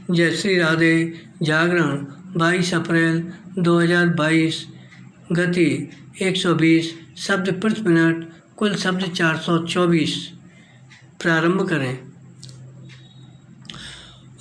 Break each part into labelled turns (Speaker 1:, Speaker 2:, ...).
Speaker 1: जयश्री राधे। जागरण 22 अप्रैल 2022। गति 120 शब्द प्रति मिनट। कुल शब्द 424। प्रारंभ करें।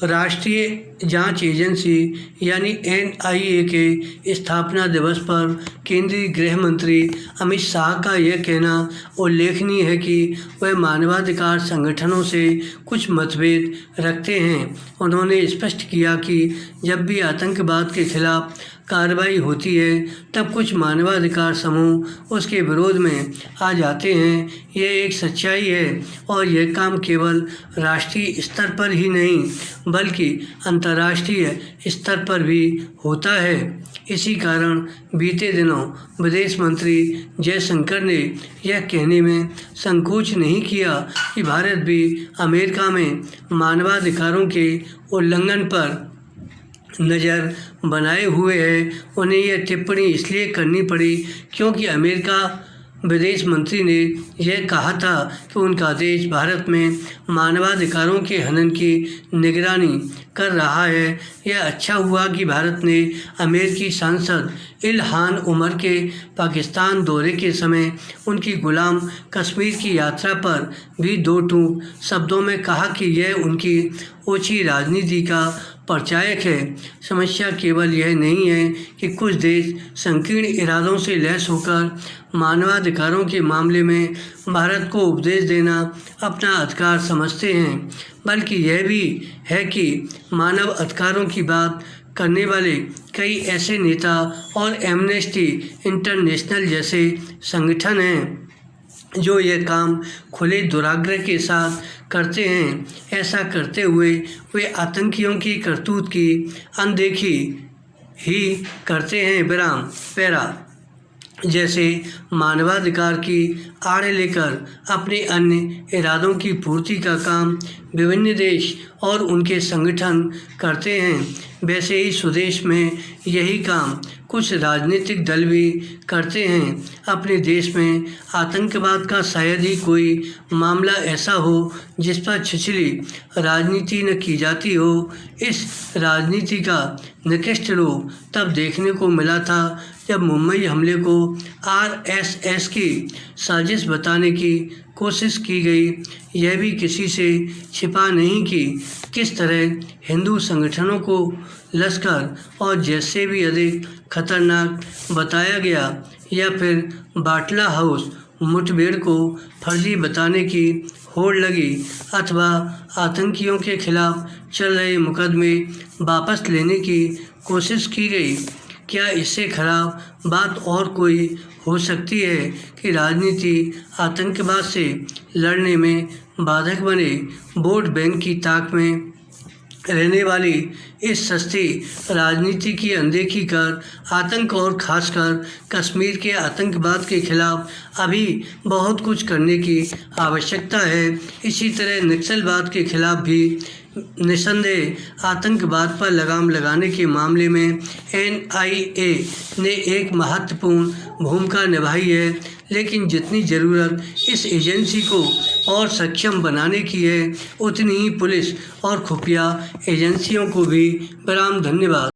Speaker 1: राष्ट्रीय जांच एजेंसी यानी एनआईए के स्थापना दिवस पर केंद्रीय गृह मंत्री अमित शाह का यह कहना उल्लेखनीय है कि वह मानवाधिकार संगठनों से कुछ मतभेद रखते हैं। उन्होंने स्पष्ट किया कि जब भी आतंकवाद के खिलाफ कार्रवाई होती है तब कुछ मानवाधिकार समूह उसके विरोध में आ जाते हैं। यह एक सच्चाई है और यह काम केवल राष्ट्रीय स्तर पर ही नहीं बल्कि अंतर्राष्ट्रीय स्तर पर भी होता है। इसी कारण बीते दिनों विदेश मंत्री जयशंकर ने यह कहने में संकोच नहीं किया कि भारत भी अमेरिका में मानवाधिकारों के उल्लंघन पर नज़र बनाए हुए है। उन्हें यह टिप्पणी इसलिए करनी पड़ी क्योंकि अमेरिका विदेश मंत्री ने यह कहा था कि उनका देश भारत में मानवाधिकारों के हनन की निगरानी कर रहा है। यह अच्छा हुआ कि भारत ने अमेरिकी सांसद इल्हान उमर के पाकिस्तान दौरे के समय उनकी गुलाम कश्मीर की यात्रा पर भी दो टूक शब्दों में कहा कि यह उनकी ओछी राजनीति का परिचायक है। समस्या केवल यह नहीं है कि कुछ देश संकीर्ण इरादों से लैस होकर मानवाधिकारों के मामले में भारत को उपदेश देना अपना अधिकार समझते हैं, बल्कि यह भी है कि मानव अधिकारों की बात करने वाले कई ऐसे नेता और एमनेस्टी इंटरनेशनल जैसे संगठन हैं जो यह काम खुले दुराग्रह के साथ करते हैं। ऐसा करते हुए वे आतंकियों की करतूत की अनदेखी ही करते हैं। विराम पैरा जैसे मानवाधिकार की आड़ लेकर अपने अन्य इरादों की पूर्ति का काम विभिन्न देश और उनके संगठन करते हैं। वैसे ही स्वदेश में यही काम कुछ राजनीतिक दल भी करते हैं। अपने देश में आतंकवाद का शायद ही कोई मामला ऐसा हो जिस पर छिछली राजनीति न की जाती हो। इस राजनीति का निकृष्ट रूप तब देखने को मिला था जब मुंबई हमले को आरएसएस की साजिश बताने की कोशिश की गई। यह भी किसी से छिपा नहीं कि किस तरह हिंदू संगठनों को लश्कर और जैसे भी अधिक खतरनाक बताया गया, या फिर बाटला हाउस मुठभेड़ को फर्जी बताने की होड़ लगी, अथवा आतंकियों के खिलाफ चल रहे मुकदमे वापस लेने की कोशिश की गई। क्या इससे खराब बात और कोई हो सकती है कि राजनीति आतंकवाद से लड़ने में बाधक बने? वोट बैंक की ताक में रहने वाली इस सस्ती राजनीति की अनदेखी कर आतंक और खासकर कश्मीर के आतंकवाद के खिलाफ अभी बहुत कुछ करने की आवश्यकता है। इसी तरह नक्सलवाद के खिलाफ भी निस्संदेह आतंकवाद पर लगाम लगाने के मामले में एनआईए ने एक महत्वपूर्ण भूमिका निभाई है, लेकिन जितनी ज़रूरत इस एजेंसी को और सक्षम बनाने की है उतनी ही पुलिस और खुफिया एजेंसियों को भी। विराम। धन्यवाद।